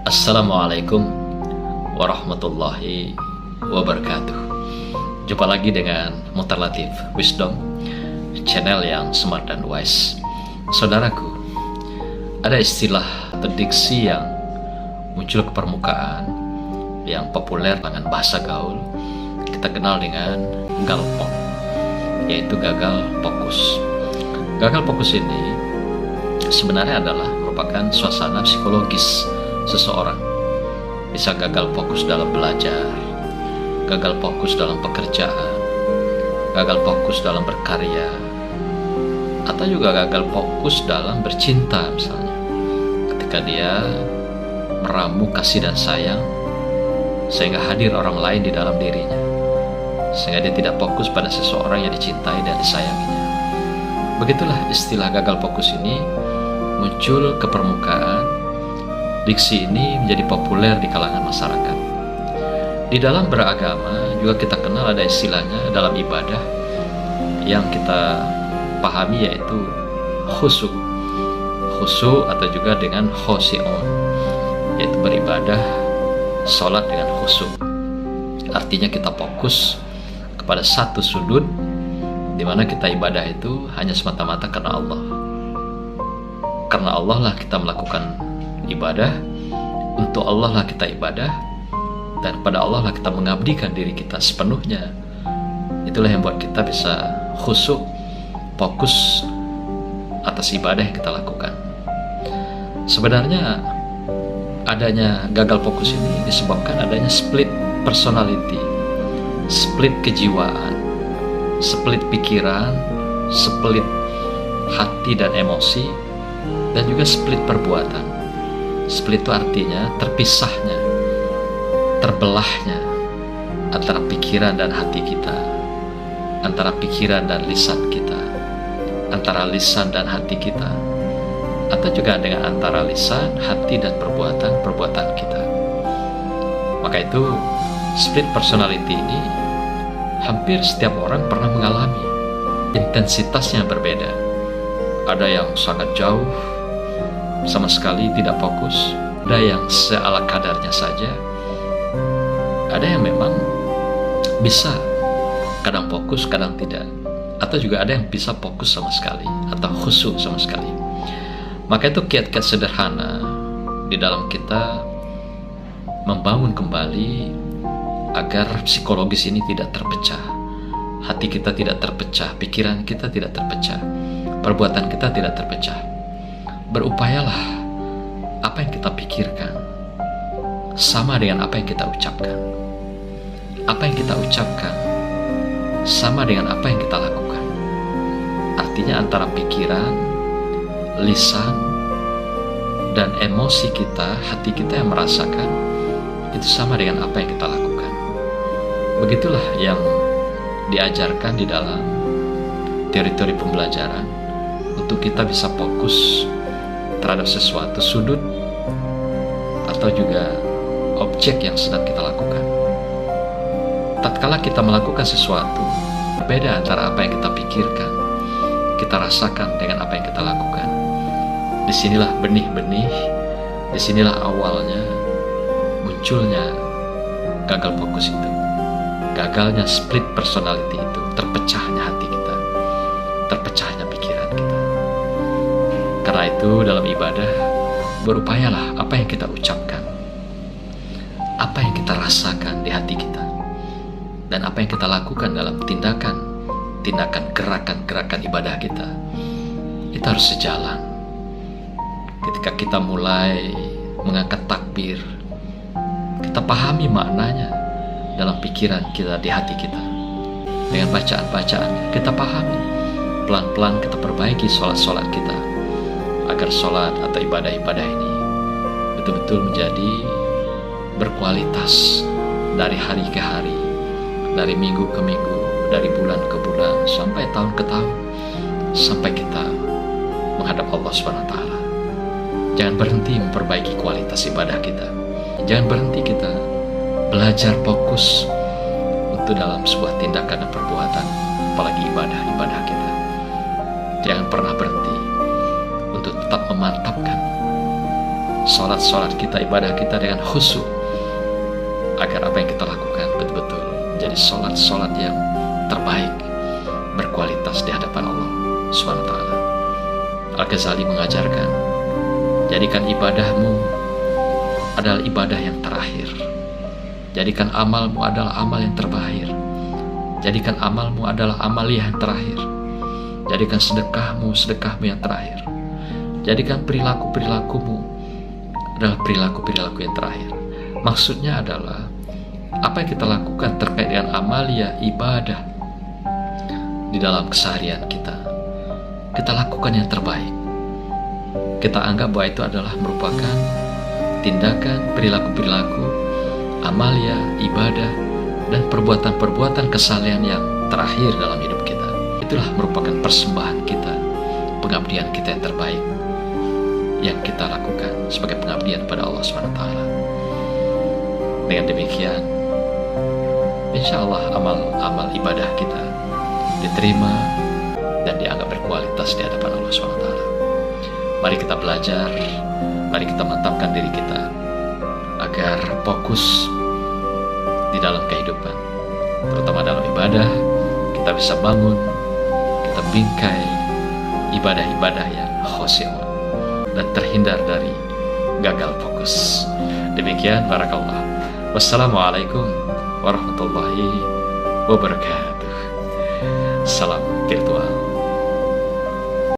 Assalamualaikum warahmatullahi wabarakatuh. Jumpa lagi dengan Muhtar Latif Wisdom, channel yang smart dan wise. Saudaraku, ada istilah atau diksi yang muncul ke permukaan yang populer dengan bahasa gaul kita kenal dengan galpok, yaitu gagal fokus. Gagal fokus ini sebenarnya adalah merupakan suasana psikologis seseorang. Bisa gagal fokus dalam belajar, gagal fokus dalam pekerjaan, gagal fokus dalam berkarya, atau juga gagal fokus dalam bercinta misalnya. Ketika dia meramu kasih dan sayang sehingga hadir orang lain di dalam dirinya, sehingga dia tidak fokus pada seseorang yang dicintai dan disayanginya. Begitulah istilah gagal fokus ini muncul ke permukaan. Diksi ini menjadi populer di kalangan masyarakat. Di dalam beragama juga kita kenal ada istilahnya dalam ibadah yang kita pahami, yaitu khusyuk. Khusyuk atau juga dengan khosyi'un, yaitu beribadah, sholat dengan khusyuk. Artinya kita fokus kepada satu sudut di mana kita ibadah itu hanya semata-mata karena Allah. Karena Allah lah kita melakukan ibadah, untuk Allah lah kita ibadah, dan pada Allah lah kita mengabdikan diri kita sepenuhnya. Itulah yang buat kita bisa khusyuk, fokus atas ibadah yang kita lakukan. Sebenarnya adanya gagal fokus ini disebabkan adanya split personality, split kejiwaan, split pikiran, split hati dan emosi, dan juga split perbuatan. Split itu artinya terpisahnya, terbelahnya antara pikiran dan hati kita, antara pikiran dan lisan kita, antara lisan dan hati kita, atau juga dengan antara lisan, hati, dan perbuatan kita. Maka itu split personality ini hampir setiap orang pernah mengalami. Intensitasnya berbeda. Ada yang sangat jauh, sama sekali tidak fokus, ada yang seala kadarnya saja, ada yang memang bisa kadang fokus kadang tidak, atau juga ada yang bisa fokus sama sekali atau khusyuk sama sekali. Maka itu kiat-kiat sederhana di dalam kita membangun kembali agar psikologis ini tidak terpecah, hati kita tidak terpecah, pikiran kita tidak terpecah, perbuatan kita tidak terpecah. Berupayalah apa yang kita pikirkan sama dengan apa yang kita ucapkan. Apa yang kita ucapkan sama dengan apa yang kita lakukan. Artinya antara pikiran, lisan, dan emosi kita, hati kita yang merasakan, itu sama dengan apa yang kita lakukan. Begitulah yang diajarkan di dalam teori-teori pembelajaran untuk kita bisa fokus terhadap sesuatu sudut atau juga objek yang sedang kita lakukan. Tatkala kita melakukan sesuatu, berbeda antara apa yang kita pikirkan, kita rasakan dengan apa yang kita lakukan. Disinilah benih-benih, disinilah awalnya munculnya gagal fokus itu, gagalnya split personality itu, terpecahnya hati kita, terpecahnya pikiran kita. Karena itu dalam ibadah, berupayalah apa yang kita ucapkan, apa yang kita rasakan di hati kita, dan apa yang kita lakukan dalam tindakan, gerakan-gerakan ibadah kita, itu harus sejalan. Ketika kita mulai mengangkat takbir, kita pahami maknanya dalam pikiran kita, di hati kita. Dengan bacaan-bacaannya, kita pahami. Pelan-pelan kita perbaiki sholat-sholat kita, agar sholat atau ibadah-ibadah ini betul-betul menjadi berkualitas dari hari ke hari, dari minggu ke minggu, dari bulan ke bulan, sampai tahun ke tahun, sampai kita menghadap Allah SWT. Jangan berhenti memperbaiki kualitas ibadah kita. Jangan berhenti kita belajar fokus untuk dalam sebuah tindakan dan perbuatan, apalagi ibadah-ibadah kita. Jangan pernah berhenti untuk tetap memantapkan sholat kita, ibadah kita dengan khusyuk, agar apa yang kita lakukan betul-betul menjadi sholat yang terbaik, berkualitas di hadapan Allah Subhanahu wa Ta'ala. Al-Ghazali mengajarkan, jadikan ibadahmu adalah ibadah yang terakhir. Jadikan amalmu adalah amal yang terbaik. Jadikan amalmu adalah amaliyah yang terakhir. Jadikan sedekahmu yang terakhir. Jadikan perilakumu adalah perilaku yang terakhir. Maksudnya adalah apa yang kita lakukan terkait dengan amaliyah ibadah di dalam keseharian kita lakukan yang terbaik. Kita anggap bahwa itu adalah merupakan tindakan, perilaku amaliyah, ibadah, dan perbuatan-perbuatan kesalehan yang terakhir dalam hidup kita. Itulah merupakan persembahan kita, pengabdian kita yang terbaik yang kita lakukan sebagai pengabdian pada Allah SWT. Dengan demikian, insya Allah amal ibadah kita diterima dan dianggap berkualitas di hadapan Allah SWT. Mari kita belajar, mari kita mantapkan diri kita agar fokus di dalam kehidupan, terutama dalam ibadah. Kita bisa bangun, kita bingkai ibadah-ibadah yang khusyu' dan terhindar dari gagal fokus. Demikian, barakallah. Wassalamualaikum warahmatullahi wabarakatuh. Salam virtual.